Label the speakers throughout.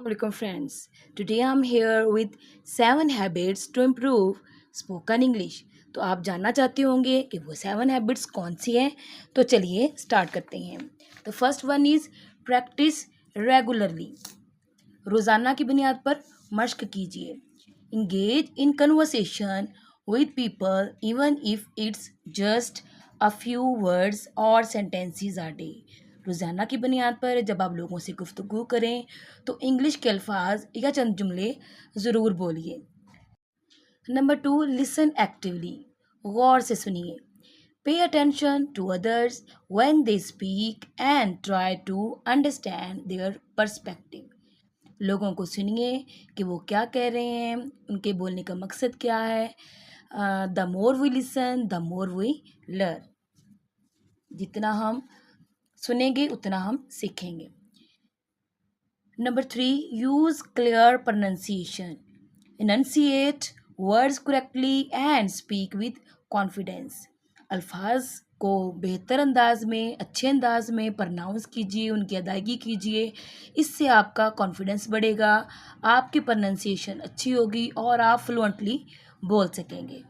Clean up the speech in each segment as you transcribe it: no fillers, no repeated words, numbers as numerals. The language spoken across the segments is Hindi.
Speaker 1: Assalamualaikum friends. Today I'm here with 7 habits to improve spoken English. तो आप जानना चाहते होंगे कि वो 7 हैबिट्स कौन सी हैं। तो चलिए स्टार्ट करते हैं। The first one is practice regularly. रोज़ाना की बुनियाद पर मश्क कीजिए। Engage in conversation with people even if it's just a few words और सेंटेंसेस आर डे। रोज़ाना की बुनियाद पर जब आप लोगों से गुफ्तगू करें तो इंग्लिश के अल्फाज या चंद जुमले ज़रूर बोलिए। Number 2, listen actively. गौर से सुनिए। Pay attention to others when they speak and try to understand their perspective. लोगों को सुनिए कि वो क्या कह रहे हैं, उनके बोलने का मकसद क्या है। The more we listen the more we learn. जितना हम सुनेंगे उतना हम सीखेंगे। Number 3, use clear pronunciation. Enunciate words correctly and speak with confidence. अल्फाज को बेहतर अंदाज में, अच्छे अंदाज में प्रनाउंस कीजिए, उनकी अदायगी कीजिए। इससे आपका कॉन्फिडेंस बढ़ेगा, आपकी प्रोनाउंसिएशन अच्छी होगी और आप फ्लुएंटली बोल सकेंगे।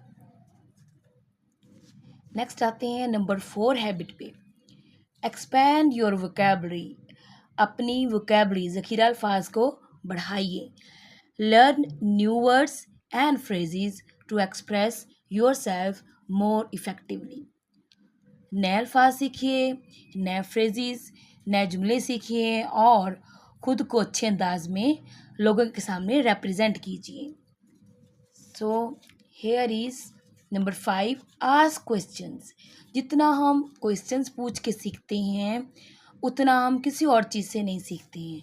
Speaker 1: नेक्स्ट आते हैं नंबर 4 हैबिट पे। Expand your vocabulary. अपनी वोकैबलरी ज़ख़ीरा अल्फाज को बढ़ाइए। Learn new words and phrases to express yourself more effectively. नए अल्फाज सीखिए, नए फ्रेजेस, नए जुमले सीखिए और ख़ुद को अच्छे अंदाज में लोगों के सामने रिप्रेजेंट कीजिए। So here is number 5, ask questions. जितना हम क्वेश्चंस पूछ के सीखते हैं उतना हम किसी और चीज़ से नहीं सीखते हैं।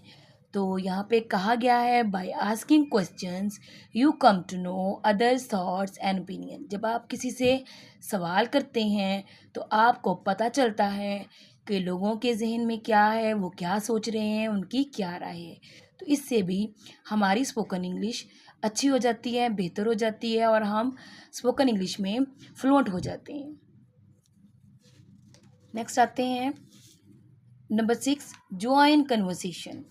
Speaker 1: तो यहाँ पे कहा गया है by asking questions you come to know others thoughts and opinion. जब आप किसी से सवाल करते हैं तो आपको पता चलता है कि लोगों के जहन में क्या है, वो क्या सोच रहे हैं, उनकी क्या राय है। तो इससे भी हमारी स्पोकन इंग्लिश अच्छी हो जाती है, बेहतर हो जाती है और हम स्पोकन इंग्लिश में फ्लुएंट हो जाते हैं। नेक्स्ट आते हैं number 6, join conversation.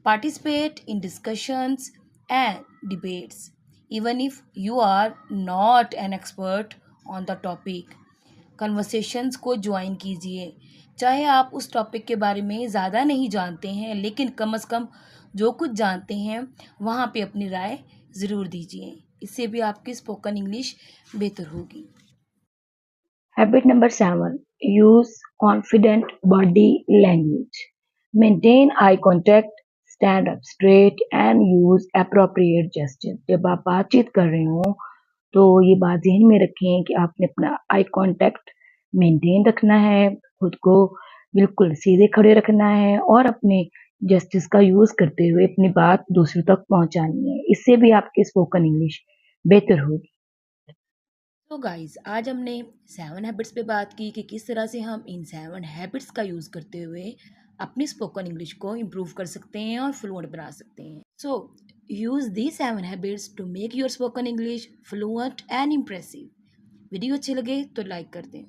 Speaker 1: Participate in discussions and debates, even if you are not an expert on the topic. Conversations को ज्वाइन कीजिए। चाहे आप उस टॉपिक के बारे में ज़्यादा नहीं जानते हैं, लेकिन कम से कम जो कुछ जानते हैं वहाँ पे अपनी राय ज़रूर दीजिए। इससे भी आपकी स्पोकन इंग्लिश बेहतर होगी।
Speaker 2: Habit number 7, use confident body language. Maintain eye contact, stand up straight and use appropriate gestures. जब आप बातचीत कर रहे हो तो ये बात ज़हन में रखें कि आपने अपना आई कांटेक्ट मेंटेन रखना है, खुद को बिल्कुल सीधे खड़े रखना है और अपने जस्टिस का यूज़ करते हुए अपनी बात दूसरों तक पहुंचानी है। इससे भी आपकी स्पोकन इंग्लिश बेहतर होगी।
Speaker 1: तो गाइस आज हमने 7 हैबिट्स पे बात की कि किस तरह से हम इन 7 हैबिट्स का यूज़ करते हुए अपनी स्पोकन इंग्लिश को इम्प्रूव कर सकते हैं और फ्लुएंट बना सकते हैं। So use the 7 habits to make your spoken English fluent and impressive. Video अच्छे लगे तो लाइक कर दें।